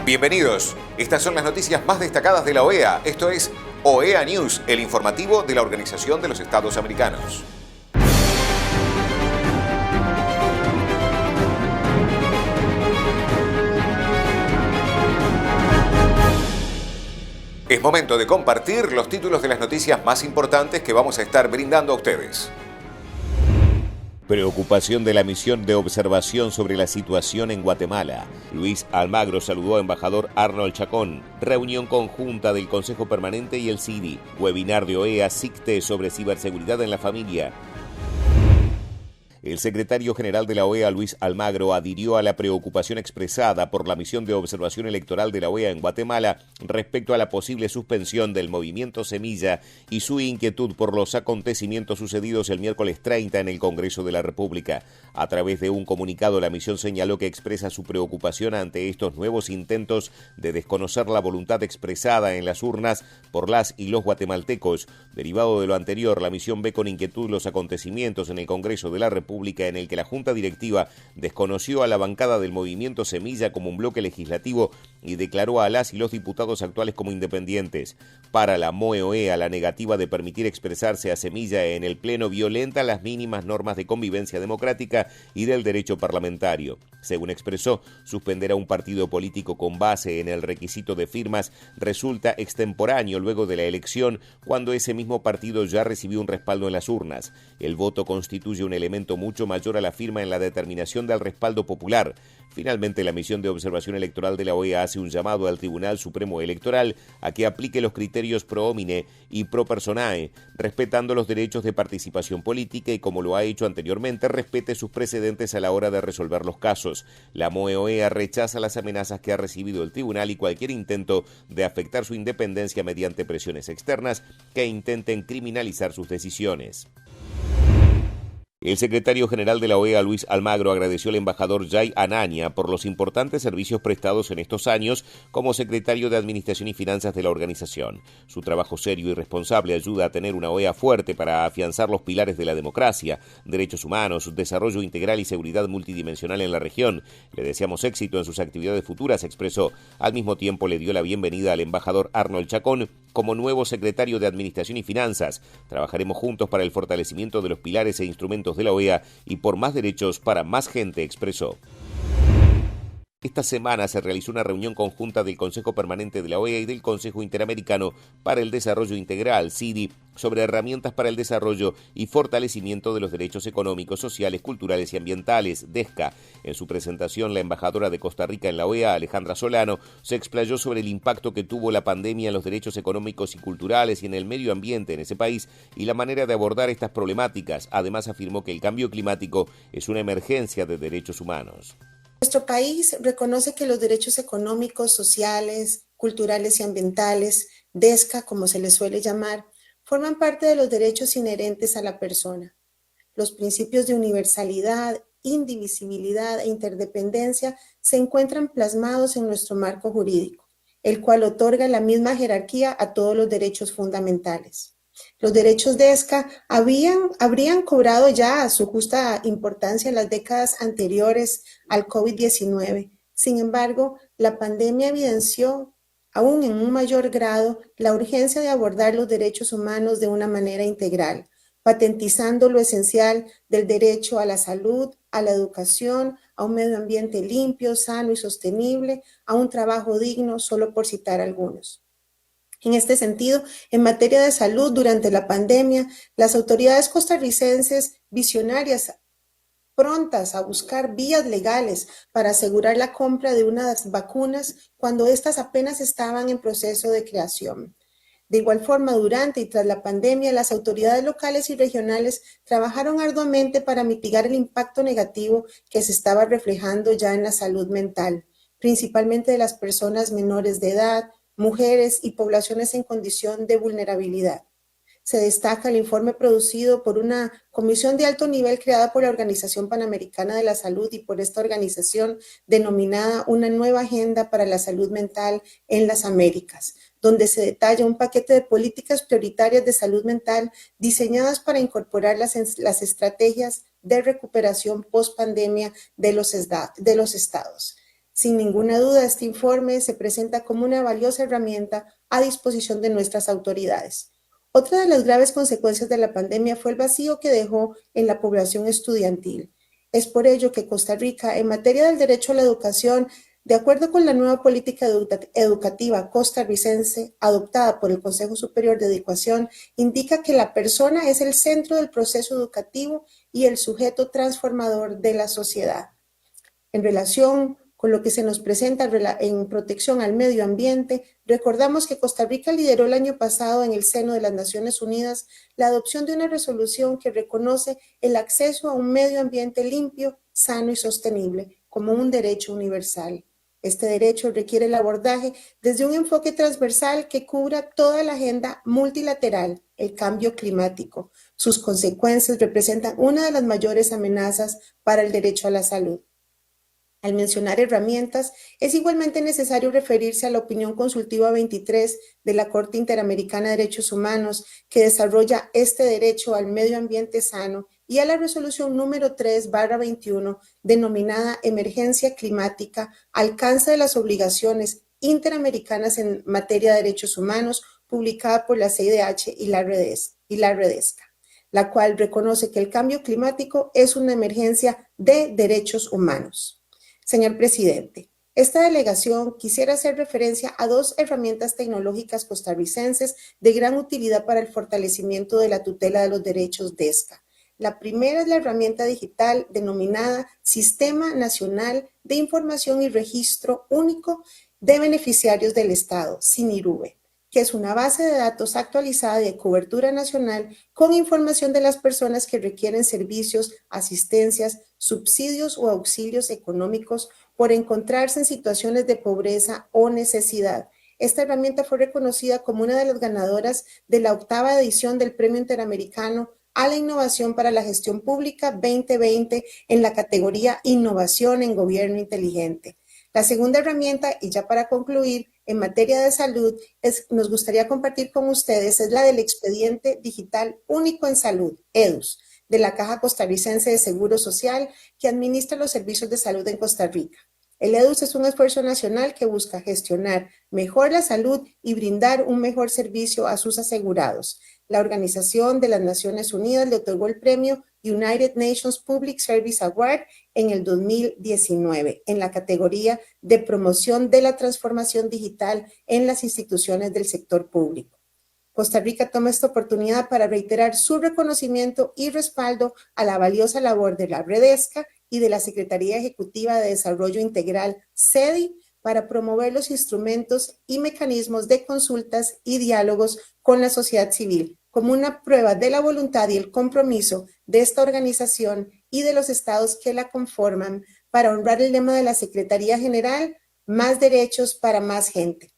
Bienvenidos. Estas son las noticias más destacadas de la OEA. Esto es OEA News, el informativo de la Organización de los Estados Americanos. Es momento de compartir los títulos de las noticias más importantes que vamos a estar brindando a ustedes. Preocupación de la misión de observación sobre la situación en Guatemala. Luis Almagro saludó a embajador Arnold Chacón. Reunión conjunta del Consejo Permanente y el CIDI. Webinar de OEA-SICTE sobre ciberseguridad en la familia. El secretario general de la OEA, Luis Almagro, adhirió a la preocupación expresada por la misión de observación electoral de la OEA en Guatemala respecto a la posible suspensión del movimiento Semilla y su inquietud por los acontecimientos sucedidos el miércoles 30 en el Congreso de la República. A través de un comunicado, la misión señaló que expresa su preocupación ante estos nuevos intentos de desconocer la voluntad expresada en las urnas por las y los guatemaltecos. Derivado de lo anterior, la misión ve con inquietud los acontecimientos en el Congreso de la República en el que la Junta Directiva desconoció a la bancada del movimiento Semilla como un bloque legislativo y declaró a las y los diputados actuales como independientes. Para la MOE-OEA, la negativa de permitir expresarse a Semilla en el Pleno violenta las mínimas normas de convivencia democrática y del derecho parlamentario. Según expresó, suspender a un partido político con base en el requisito de firmas resulta extemporáneo luego de la elección, cuando ese mismo partido ya recibió un respaldo en las urnas. El voto constituye un elemento mucho mayor a la firma en la determinación del respaldo popular. Finalmente, la misión de observación electoral de la OEA hace un llamado al Tribunal Supremo Electoral a que aplique los criterios pro homine y pro personae, respetando los derechos de participación política y, como lo ha hecho anteriormente, respete sus precedentes a la hora de resolver los casos. La MOE-OEA rechaza las amenazas que ha recibido el tribunal y cualquier intento de afectar su independencia mediante presiones externas que intenten criminalizar sus decisiones. El secretario general de la OEA, Luis Almagro, agradeció al embajador Jay Anania por los importantes servicios prestados en estos años como secretario de Administración y Finanzas de la organización. Su trabajo serio y responsable ayuda a tener una OEA fuerte para afianzar los pilares de la democracia, derechos humanos, desarrollo integral y seguridad multidimensional en la región. Le deseamos éxito en sus actividades futuras, expresó. Al mismo tiempo, le dio la bienvenida al embajador Arnold Chacón como nuevo secretario de Administración y Finanzas. Trabajaremos juntos para el fortalecimiento de los pilares e instrumentos de la OEA y por más derechos para más gente, expresó. Esta semana se realizó una reunión conjunta del Consejo Permanente de la OEA y del Consejo Interamericano para el Desarrollo Integral, CIDI, sobre herramientas para el desarrollo y fortalecimiento de los derechos económicos, sociales, culturales y ambientales, DESCA. En su presentación, la embajadora de Costa Rica en la OEA, Alejandra Solano, se explayó sobre el impacto que tuvo la pandemia en los derechos económicos y culturales y en el medio ambiente en ese país y la manera de abordar estas problemáticas. Además, afirmó que el cambio climático es una emergencia de derechos humanos. Nuestro país reconoce que los derechos económicos, sociales, culturales y ambientales, DESCA, como se les suele llamar, forman parte de los derechos inherentes a la persona. Los principios de universalidad, indivisibilidad e interdependencia se encuentran plasmados en nuestro marco jurídico, el cual otorga la misma jerarquía a todos los derechos fundamentales. Los derechos DESCA habrían cobrado ya su justa importancia en las décadas anteriores al COVID-19. Sin embargo, la pandemia evidenció aún en un mayor grado la urgencia de abordar los derechos humanos de una manera integral, patentizando lo esencial del derecho a la salud, a la educación, a un medio ambiente limpio, sano y sostenible, a un trabajo digno, solo por citar algunos. En este sentido, en materia de salud, durante la pandemia, las autoridades costarricenses visionarias, prontas a buscar vías legales para asegurar la compra de unas vacunas cuando éstas apenas estaban en proceso de creación. De igual forma, durante y tras la pandemia, las autoridades locales y regionales trabajaron arduamente para mitigar el impacto negativo que se estaba reflejando ya en la salud mental, principalmente de las personas menores de edad, mujeres y poblaciones en condición de vulnerabilidad. Se destaca el informe producido por una comisión de alto nivel creada por la Organización Panamericana de la Salud y por esta organización denominada Una nueva agenda para la salud mental en las Américas, donde se detalla un paquete de políticas prioritarias de salud mental diseñadas para incorporar las estrategias de recuperación post-pandemia de los estados. Sin ninguna duda, este informe se presenta como una valiosa herramienta a disposición de nuestras autoridades. Otra de las graves consecuencias de la pandemia fue el vacío que dejó en la población estudiantil. Es por ello que Costa Rica, en materia del derecho a la educación, de acuerdo con la nueva política educativa costarricense adoptada por el Consejo Superior de Educación, indica que la persona es el centro del proceso educativo y el sujeto transformador de la sociedad. En relación con lo que se nos presenta en protección al medio ambiente, recordamos que Costa Rica lideró el año pasado en el seno de las Naciones Unidas la adopción de una resolución que reconoce el acceso a un medio ambiente limpio, sano y sostenible como un derecho universal. Este derecho requiere el abordaje desde un enfoque transversal que cubra toda la agenda multilateral, el cambio climático. Sus consecuencias representan una de las mayores amenazas para el derecho a la salud. Al mencionar herramientas, es igualmente necesario referirse a la opinión consultiva 23 de la Corte Interamericana de Derechos Humanos, que desarrolla este derecho al medio ambiente sano, y a la resolución número 3/21, denominada Emergencia Climática, alcance de las obligaciones interamericanas en materia de derechos humanos, publicada por la CIDH y la Redesca, la cual reconoce que el cambio climático es una emergencia de derechos humanos. Señor presidente, esta delegación quisiera hacer referencia a dos herramientas tecnológicas costarricenses de gran utilidad para el fortalecimiento de la tutela de los derechos DESCA. La primera es la herramienta digital denominada Sistema Nacional de Información y Registro Único de Beneficiarios del Estado, SINIRUBE, que es una base de datos actualizada de cobertura nacional con información de las personas que requieren servicios, asistencias, subsidios o auxilios económicos por encontrarse en situaciones de pobreza o necesidad. Esta herramienta fue reconocida como una de las ganadoras de la 8ª edición del Premio Interamericano a la Innovación para la Gestión Pública 2020 en la categoría Innovación en Gobierno Inteligente. La segunda herramienta, y ya para concluir, en materia de salud, nos gustaría compartir con ustedes, es la del Expediente Digital Único en Salud, EDUS, de la Caja Costarricense de Seguro Social, que administra los servicios de salud en Costa Rica. El EDUS es un esfuerzo nacional que busca gestionar mejor la salud y brindar un mejor servicio a sus asegurados. La Organización de las Naciones Unidas le otorgó el premio United Nations Public Service Award en el 2019 en la categoría de promoción de la transformación digital en las instituciones del sector público. Costa Rica toma esta oportunidad para reiterar su reconocimiento y respaldo a la valiosa labor de la Redesca y de la Secretaría Ejecutiva de Desarrollo Integral, SEDI, para promover los instrumentos y mecanismos de consultas y diálogos con la sociedad civil, como una prueba de la voluntad y el compromiso de esta organización y de los estados que la conforman para honrar el lema de la Secretaría General, más derechos para más gente.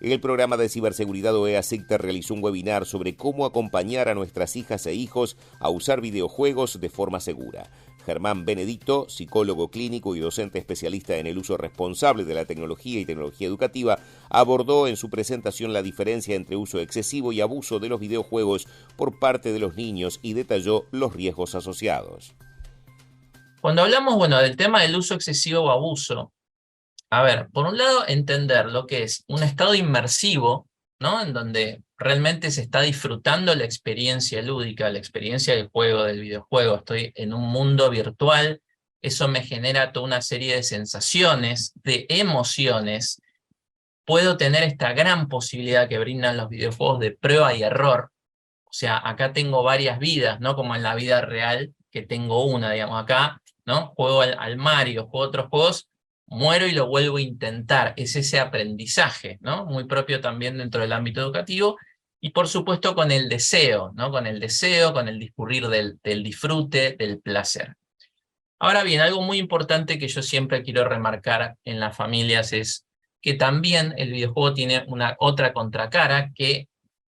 El programa de ciberseguridad OEA SICTE realizó un webinar sobre cómo acompañar a nuestras hijas e hijos a usar videojuegos de forma segura. Germán Benedicto, psicólogo clínico y docente especialista en el uso responsable de la tecnología y tecnología educativa, abordó en su presentación la diferencia entre uso excesivo y abuso de los videojuegos por parte de los niños y detalló los riesgos asociados. Cuando hablamos, del tema del uso excesivo o abuso, a ver, por un lado, entender lo que es un estado inmersivo, ¿no? En donde realmente se está disfrutando la experiencia lúdica, la experiencia del juego, del videojuego. Estoy en un mundo virtual, eso me genera toda una serie de sensaciones, de emociones. Puedo tener esta gran posibilidad que brindan los videojuegos de prueba y error. O sea, acá tengo varias vidas, ¿no? Como en la vida real, que tengo una, digamos, acá, ¿no? Juego al Mario, juego otros juegos, muero y lo vuelvo a intentar. Es ese aprendizaje, ¿no? Muy propio también dentro del ámbito educativo. Y por supuesto con el deseo, ¿no? Con el deseo, con el discurrir del disfrute, del placer. Ahora bien, algo muy importante que yo siempre quiero remarcar en las familias es que también el videojuego tiene una otra contracara que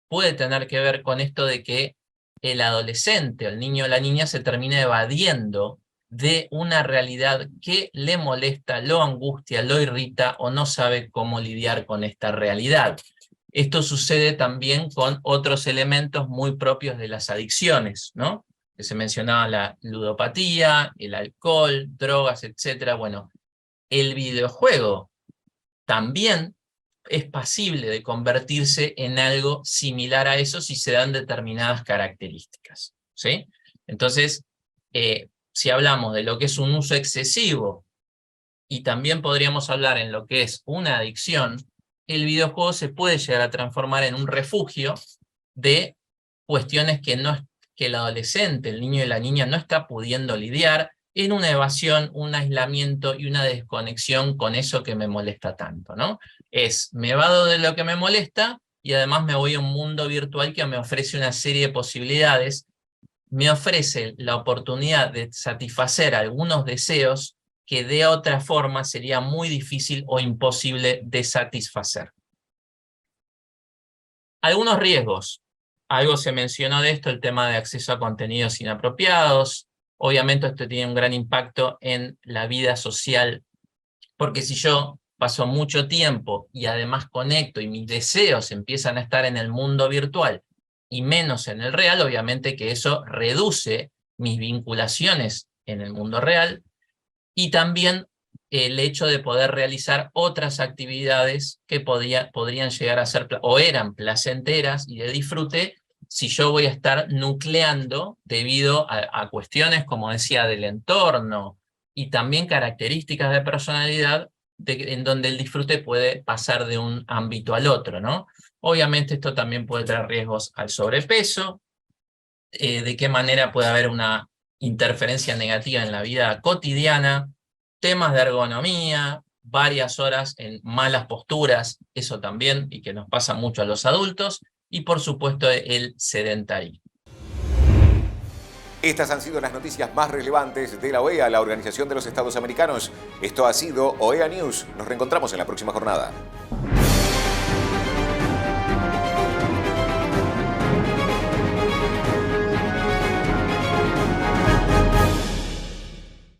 puede tener que ver con esto de que el adolescente, el niño o la niña se termina evadiendo de una realidad que le molesta, lo angustia, lo irrita o no sabe cómo lidiar con esta realidad. Esto sucede también con otros elementos muy propios de las adicciones, ¿no? Que se mencionaba la ludopatía, el alcohol, drogas, etc. Bueno, el videojuego también es pasible de convertirse en algo similar a eso si se dan determinadas características, ¿sí? Entonces, si hablamos de lo que es un uso excesivo, y también podríamos hablar en lo que es una adicción, el videojuego se puede llegar a transformar en un refugio de cuestiones que el adolescente, el niño y la niña no está pudiendo lidiar, en una evasión, un aislamiento y una desconexión con eso que me molesta tanto, ¿no? Me evado de lo que me molesta y además me voy a un mundo virtual que me ofrece una serie de posibilidades, me ofrece la oportunidad de satisfacer algunos deseos que de otra forma sería muy difícil o imposible de satisfacer. Algunos riesgos. Algo se mencionó de esto, el tema de acceso a contenidos inapropiados. Obviamente esto tiene un gran impacto en la vida social, porque si yo paso mucho tiempo y además conecto y mis deseos empiezan a estar en el mundo virtual y menos en el real, obviamente que eso reduce mis vinculaciones en el mundo real, y también el hecho de poder realizar otras actividades que podrían llegar a ser o eran placenteras y de disfrute, si yo voy a estar nucleando debido a cuestiones, como decía, del entorno y también características de personalidad en donde el disfrute puede pasar de un ámbito al otro, ¿no? Obviamente esto también puede traer riesgos al sobrepeso, de qué manera puede haber una interferencia negativa en la vida cotidiana, temas de ergonomía, varias horas en malas posturas, eso también, y que nos pasa mucho a los adultos, y por supuesto el sedentarismo. Estas han sido las noticias más relevantes de la OEA, la Organización de los Estados Americanos. Esto ha sido OEA News. Nos reencontramos en la próxima jornada.